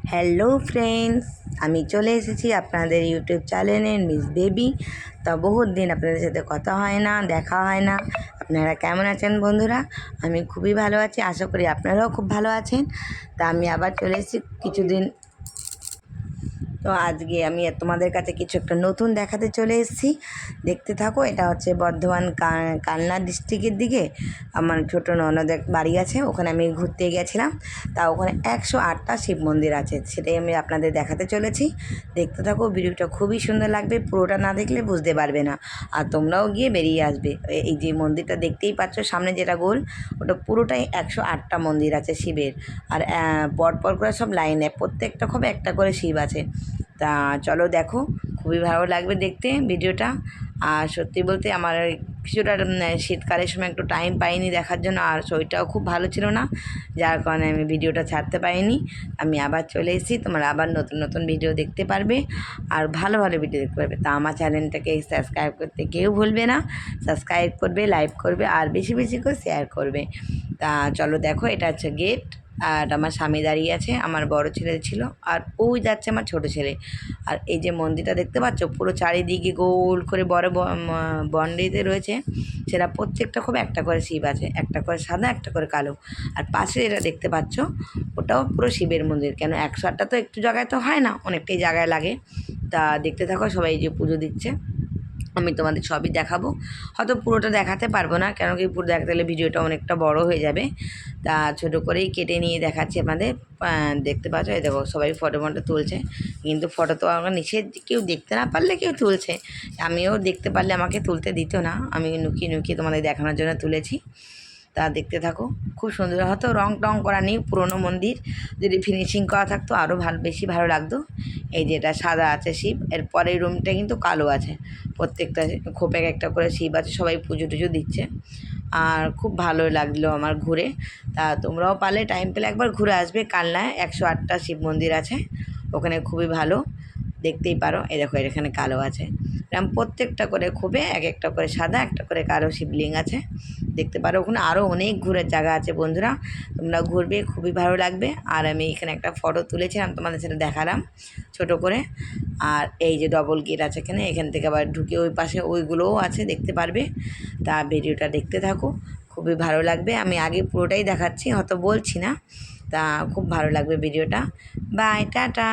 Hello friends, আমি চলে এসেছি আপনাদের ইউটিউব চ্যানেলের মিস বেবি। তা বহুত দিন আপনাদের সাথে কথা হয় না, দেখা হয় না। আপনারা কেমন আছেন বন্ধুরা? আমি খুবই ভালো আছি, আশা করি আপনারাও খুব ভালো আছেন। তা আমি আবার চলে এসেছি কিছুদিন। তো আজকে আমি তোমাদের কাছে কিছু একটা নতুন দেখাতে চলে এসেছি, দেখতে থাকো। এটা হচ্ছে বর্ধমান কালনা ডিস্ট্রিক্টের দিকে আমার ছোটো ননদের বাড়ি আছে, ওখানে আমি ঘুরতে গেছিলাম। তা ওখানে 108টা শিব মন্দির আছে, সেটাই আমি আপনাদের দেখাতে চলেছি। দেখতে থাকো, ভিডিওটা খুবই সুন্দর লাগবে, পুরোটা না দেখলে বুঝতে পারবে না। আর তোমরাও গিয়ে বেরিয়ে আসবে। এই যে মন্দিরটা দেখতেই পাচ্ছ সামনে যেটা গোল, ওটা পুরোটাই 108টা মন্দির আছে শিবের। আর পরপর করে সব লাইনে প্রত্যেকটা খুব একটা করে শিব আছে। তা চলো দেখো, খুবই ভালো লাগবে দেখতে ভিডিওটা। আর সত্যি বলতে আমার কিছুটা শীতকালের সময় একটু টাইম পাইনি দেখার জন্য, আর শরীরটাও খুব ভালো ছিল না, যার কারণে আমি ভিডিওটা ছাড়তে পারিনি। আমি আবার চলে এসেছি, তোমরা আবার নতুন নতুন ভিডিও দেখতে পারবে আর ভালো ভালো ভিডিও দেখতে পারবে। তা আমার চ্যানেলটাকে সাবস্ক্রাইব করতে কেউ ভুলবে না, সাবস্ক্রাইব করবে, লাইক করবে আর বেশি বেশি করে শেয়ার করবে। তা চলো দেখো, এটা হচ্ছে গেট। আর আমার স্বামী দাঁড়িয়ে আছে, আমার বড় ছেলে ছিল, আর ওই যাচ্ছে আমার ছোট ছেলে। আর এই যে মন্দিরটা দেখতে পাচ্ছ, পুরো চারিদিকে গোল করে বড় বন্ডিতে রয়েছে, সেটা প্রত্যেকটা খুব একটা করে শিব আছে, একটা করে সাদা, একটা করে কালো। আর পাশে যেটা দেখতে পাচ্ছ, ওটাও পুরো শিবের মন্দির। কেন 108টা তো একটু জায়গায় তো হয় না, অনেকটাই জায়গায় লাগে। তা দেখতে থাকো, সবাই যে পুজো দিচ্ছে আমি তোমাদের সবই দেখাবো। হয়তো পুরোটা দেখাতে পারবো না, কেন কি পুরো দেখাতে গেলে ভিডিওটা অনেকটা বড় হয়ে যাবে। তা ছোটো করেই কেটে নিয়ে দেখাচ্ছি আপনাদের। দেখতে পাচ্ছ, এই দেখো সবাই ফটো তুলছে, কিন্তু ফটো তো আমার নিষেধ, কেউ দেখতে না পারলে কেউ তুলছে। আমিও দেখতে পারলে আমাকে তুলতে দিত না, আমি লুকিয়ে লুকিয়ে তোমাদের দেখানোর জন্য তুলেছি। তা দেখতে থাকো, খুব সুন্দর। হয়তো রং টং করা নেই, পুরনো মন্দির, যদি ফিনিশিং করা থাকতো আরও বেশি ভালো লাগতো। এই যে এটা সাদা আছে শিব, এর পরের রুমটা কিন্তু কালো আছে। প্রত্যেকটা খোপে একটা করে শিব আছে, সবাই পুজো টুজো দিচ্ছে। আর খুব ভালো লাগলো আমার ঘুরে। তা তোমরাও পারলে টাইম পেলে একবার ঘুরে আসবে। কালনায় 108টা শিব মন্দির আছে, ওখানে খুবই ভালো, দেখতেই পারো। এই দেখো এখানে কালো আছে, এরকম প্রত্যেকটা করে খোপে এক একটা করে সাদা, একটা করে কালো শিবলিঙ্গ আছে, দেখতে পারো। ওখানে আরও অনেক ঘুরের জায়গা আছে বন্ধুরা, তোমরা ঘুরবে, খুবই ভালো লাগবে। আর আমি এখানে একটা ফটো তুলেছিলাম, তোমাদের সাথে দেখালাম ছোট করে। আর এই যে ডবল গেট আছে এখানে, এখান থেকে আবার ঢুকে ওই পাশে ওইগুলোও আছে, দেখতে পারবে। তা ভিডিওটা দেখতে থাকো, খুবই ভালো লাগবে। আমি আগে পুরোটাই দেখাচ্ছি, হয়তো বলছি না। তা খুব ভালো লাগবে ভিডিওটা। Bye, tata.